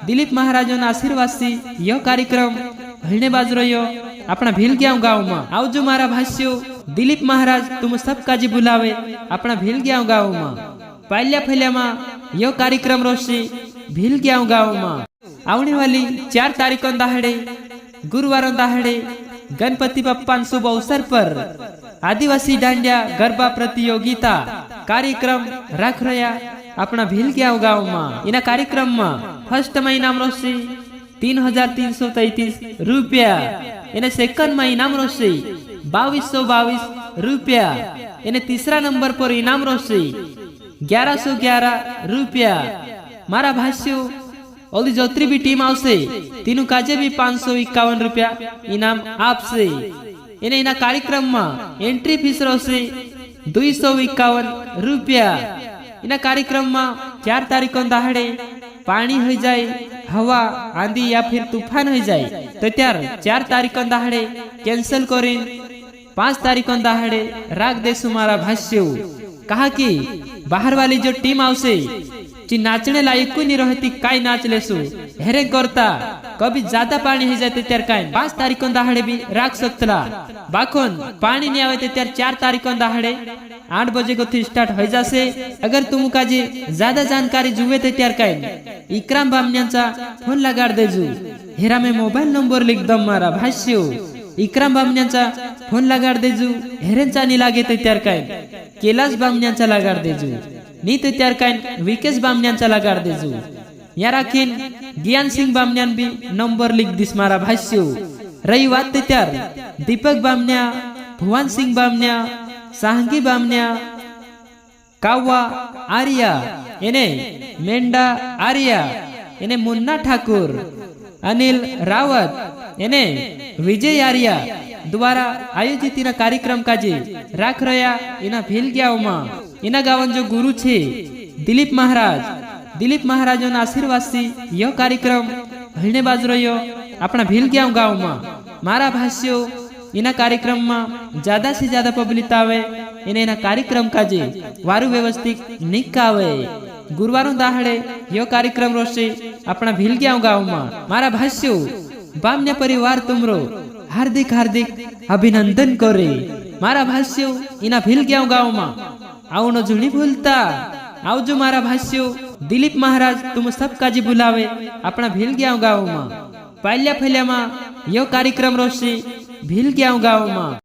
दिलीप महाराजों आशीर्वाद से यह कार्यक्रम हलने बाजू रह्यो अपना भीलग्याव गाँव में। आवजो मारा भाष्यो, दिलीप महाराज तुम सब काजी बुलावे अपना भीलग्याव गाँव में। पाल्या फैल्या में यह कार्यक्रम रोशी भीलग्याव गाँव में। आवने वाली 4 तारीखों दाहड़े गुरुवार दाहड़े गणपति बप्पा शुभ अवसर पर आदिवासी डांडिया गरबा प्रतियोगिता कार्यक्रम राख रहा अपना भीलग्याव गाँव में। इना कार्यक्रम में फर्स्ट में इनाम रोशी 3,333 रुपया। इन्हें सेकंड में इनाम रोशी 2,222 रुपया। इन्हें तीसरा नंबर पर इनाम रोशी 1,111 रुपया। मारा भाष्यो और जोत्री भी टीम आवसे तीनों काजे भी 551 रुपया इनाम आपसे। इन्हें इना कार्यक्रम में एंट्री फीस रोशी 251 रुपया। इना कार्यक्रम में 4 तारीखों दाहड़े पानी हो जाए, हवा आंधी या फिर तूफान हो जाए तो त्यार 4 तारीखों दाहड़े कैंसल करें 5 तारीखों दाहड़े राग देसु मारा भाष्यो। कहा कि बाहर वाली जो टीम आवसे ची नाचने लायक कोई नहीं रहती काई नाच लेसु हेरे करता कभी ज्यादा पानी हो जाते त्यार काई 5 तारीखों दाहड़े भी राख सकतला। बाखोन पानी नहीं आवे त्यार 4 तारीखों दाहड़े 8 बजे को थी स्टार्ट हो जासे। अगर तुम काजे ज्यादा जानकारी जुवे ते त्यार काई इकराम बामण्यांचा फोन लगाड़ देजू। हेरा में मोबाइल नंबर लिख दम मारा भाष्यो। इकराम बामण्यांचा फोन लगाड़ देजू। हेरेंचा नहीं लागे ते त्यार काई कैलाश बामण्यांचा लगाड़ देजू। नी ते त्यार काई विकेश बामण्यांचा लगाड़ देजू। या राखीन ज्ञान सिंह बामण्यान भी नंबर लिख दिस मारा भाष्यो। रही बात ते त्यार दीपक बामण्या, भुवन सिंह बामण्या, साहंगी बामण्या, कावा आर्या, इन्हें मेंढा आर्या, इन्हें मुन्ना ठाकुर, अनिल रावत, इन्हें विजय आर्या द्वारा आयोजित इना कार्यक्रम काजे राख रहा इना भीलग्याव में। इना गावन जो गुरु छे दिलीप महाराजों आशीर्वाद से यह कार्यक्रम हलने बाजू रह्यो अपना भीलग्याव गाँव में। मारा भाष्यो इना कार्यक्रम में ज्यादा से ज्यादा पब्लिक आवे इन्हें इना कार्यक्रम काजे वारु व्यवस्थित निकावे। गुरुवारों दाहड़े यह कार्यक्रम रोशे अपना भीलग्याव गाँव में। मारा भाष्यो बामण्या परिवार तुमरो हार्दिक हार्दिक अभिनंदन करे। मारा भाष्यो इना भीलग्याव गाँव में आवनो जुनी भूलता। आवजो मारा भाष्यो, दिलीप महाराज तुम सब काजी बुलावे अपना भीलग्याव गाँव में। पाल्या फैल्या में यह कार्यक्रम रोशी भीलग्याव गाँव में।